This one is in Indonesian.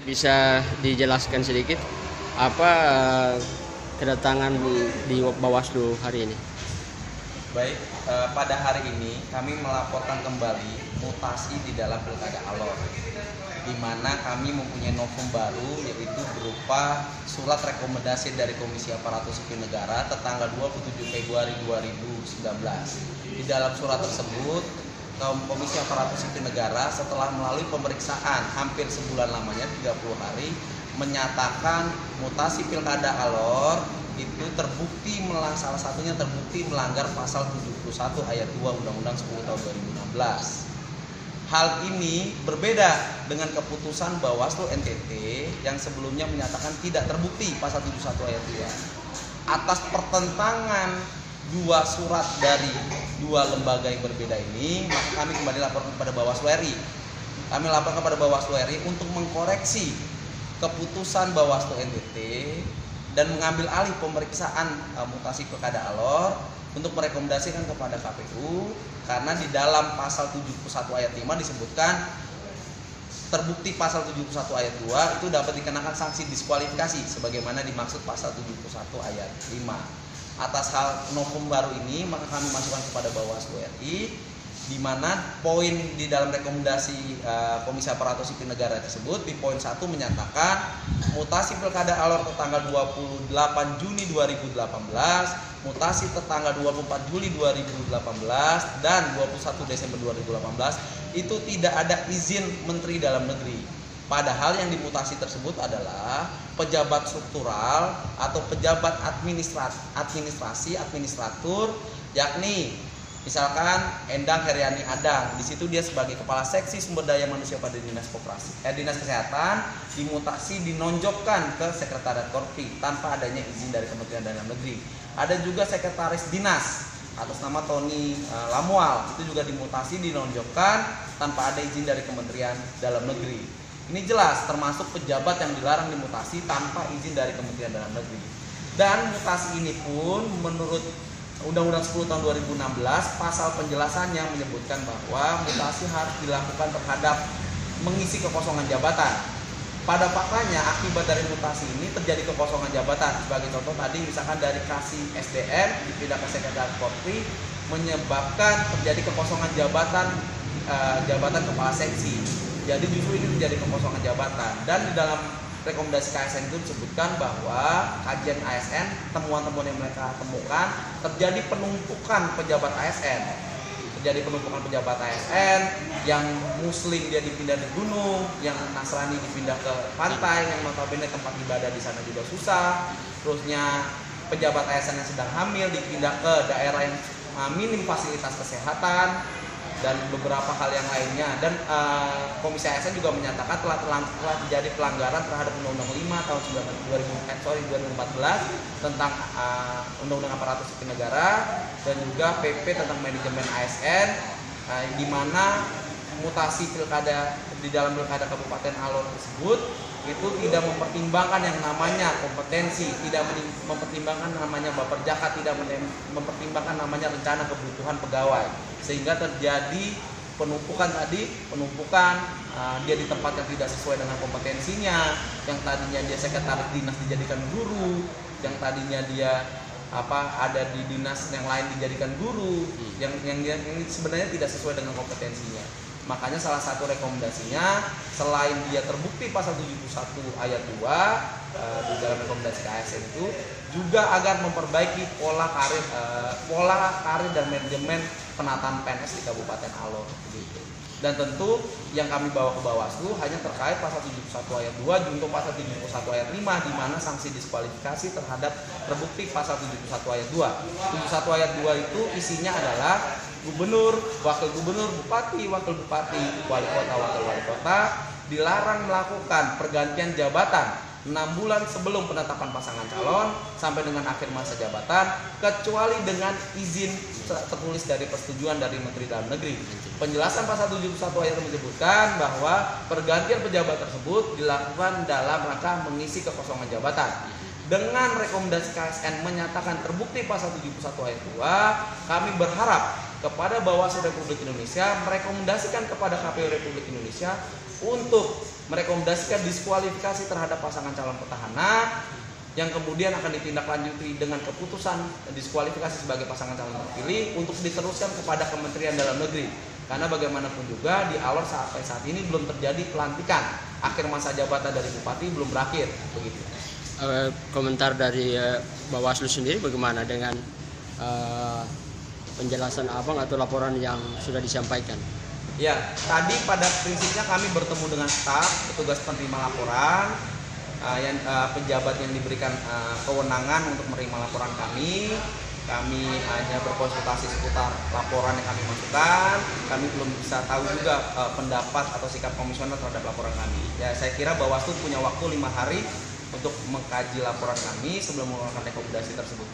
Bisa dijelaskan sedikit apa kedatangan di Bawaslu hari ini? Baik, pada hari ini kami melaporkan kembali mutasi di dalam Pilkada Alor, di mana kami mempunyai novum baru, yaitu berupa surat rekomendasi dari Komisi Aparatur Sipil Negara tertanggal 27 Februari 2019. Di dalam surat tersebut, Komisi Aparatur Sipil Negara setelah melalui pemeriksaan hampir sebulan lamanya, 30 hari, menyatakan mutasi Pilkada Alor itu terbukti, salah satunya terbukti melanggar pasal 71 ayat 2 Undang-Undang 10 tahun 2016. Hal ini berbeda dengan keputusan Bawaslu NTT yang sebelumnya menyatakan tidak terbukti pasal 71 ayat 2. Atas pertentangan dua surat dari dua lembaga yang berbeda ini, maka kami kembali laporkan kepada Bawaslu RI. Kami laporkan kepada Bawaslu RI untuk mengkoreksi keputusan Bawaslu NTT dan mengambil alih pemeriksaan mutasi Pilkada Alor untuk merekomendasikan kepada KPU, karena di dalam pasal 71 ayat 5 disebutkan terbukti pasal 71 ayat 2 itu dapat dikenakan sanksi diskualifikasi sebagaimana dimaksud pasal 71 ayat 5. Atas hal novum baru ini, maka kami masukkan kepada Bawaslu RI, di mana poin di dalam rekomendasi Komisi Aparatur Sipil Negara tersebut di poin 1 menyatakan mutasi Pilkada Alor tertanggal 28 Juni 2018, mutasi tertanggal 24 Juli 2018 dan 21 Desember 2018 itu tidak ada izin Menteri Dalam Negeri. Padahal yang dimutasi tersebut adalah pejabat struktural atau pejabat administrasi administratur, yakni misalkan Endang Heriani Adang. Di situ dia sebagai kepala seksi sumber daya manusia pada Dinas Kesehatan, dimutasi dinonjokkan ke Sekretariat Korpi tanpa adanya izin dari Kementerian Dalam Negeri. Ada juga sekretaris dinas atas nama Tony Lamual, itu juga dimutasi dinonjokkan tanpa ada izin dari Kementerian Dalam Negeri. Ini jelas termasuk pejabat yang dilarang dimutasi tanpa izin dari Kementerian Dalam Negeri. Dan mutasi ini pun menurut Undang-Undang 10 tahun 2016, pasal penjelasan yang menyebutkan bahwa mutasi harus dilakukan terhadap mengisi kekosongan jabatan. Pada faktanya akibat dari mutasi ini terjadi kekosongan jabatan. Sebagai contoh tadi misalkan dari Kasih SDM dipindah ke Sekretariat Korpi, menyebabkan terjadi kekosongan jabatan kepala seksi. Jadi justru ini terjadi kekosongan jabatan. Dan di dalam rekomendasi KSN itu disebutkan bahwa kajian ASN, temuan-temuan yang mereka temukan, terjadi penumpukan pejabat ASN. Terjadi penumpukan pejabat ASN, yang Muslim dia dipindah di gunung, yang Nasrani dipindah ke pantai, yang notabene tempat ibadah di sana juga susah. Terusnya pejabat ASN yang sedang hamil dipindah ke daerah yang minim fasilitas kesehatan, dan beberapa hal yang lainnya. Dan Komisi ASN juga menyatakan telah terjadi pelanggaran terhadap Undang-Undang 5 tahun 2014 tentang Undang-Undang Aparatur Sipil Negara dan juga PP tentang manajemen ASN, di mana mutasi pilkada di dalam Pilkada Kabupaten Alor tersebut itu tidak mempertimbangkan yang namanya kompetensi, tidak mempertimbangkan namanya baperjaka, tidak mempertimbangkan namanya rencana kebutuhan pegawai, sehingga terjadi penumpukan dia di tempat yang tidak sesuai dengan kompetensinya, yang tadinya dia sekretaris dinas dijadikan guru, yang tadinya dia ada di dinas yang lain dijadikan guru, yang sebenarnya tidak sesuai dengan kompetensinya. Makanya salah satu rekomendasinya, selain dia terbukti pasal 71 ayat 2 di dalam rekomendasi KSN itu, juga agar memperbaiki pola karir dan manajemen penataan PNS di Kabupaten Alor gitu. Dan tentu yang kami bawa ke Bawaslu hanya terkait pasal 71 ayat 2 junto pasal 71 ayat 5, di mana sanksi diskualifikasi terhadap terbukti pasal 71 ayat 2. 71 ayat 2 itu isinya adalah gubernur, wakil gubernur, bupati, wakil bupati, wali kota, wakil wali kota dilarang melakukan pergantian jabatan 6 bulan sebelum penetapan pasangan calon sampai dengan akhir masa jabatan, kecuali dengan izin tertulis dari persetujuan dari Menteri Dalam Negeri. Penjelasan pasal 71 ayat menyebutkan bahwa pergantian pejabat tersebut dilakukan dalam rangka mengisi kekosongan jabatan. Dengan rekomendasi KSN menyatakan terbukti pasal 71 ayat 2, kami berharap kepada Bawaslu Republik Indonesia merekomendasikan kepada KPU Republik Indonesia untuk merekomendasikan diskualifikasi terhadap pasangan calon petahana yang kemudian akan ditindaklanjuti dengan keputusan diskualifikasi sebagai pasangan calon terpilih untuk diteruskan kepada Kementerian Dalam Negeri. Karena bagaimanapun juga di Alor sampai saat ini belum terjadi pelantikan, akhir masa jabatan dari bupati belum berakhir, begitu. Komentar dari Bawaslu sendiri bagaimana dengan penjelasan Abang atau laporan yang sudah disampaikan? Ya, tadi pada prinsipnya kami bertemu dengan staf, petugas penerima laporan, pejabat yang diberikan kewenangan untuk menerima laporan kami. Kami hanya berkonsultasi seputar laporan yang kami masukkan. Kami belum bisa tahu juga pendapat atau sikap komisioner terhadap laporan kami. Ya, saya kira Bawaslu punya waktu 5 hari untuk mengkaji laporan kami sebelum mengeluarkan rekomendasi tersebut.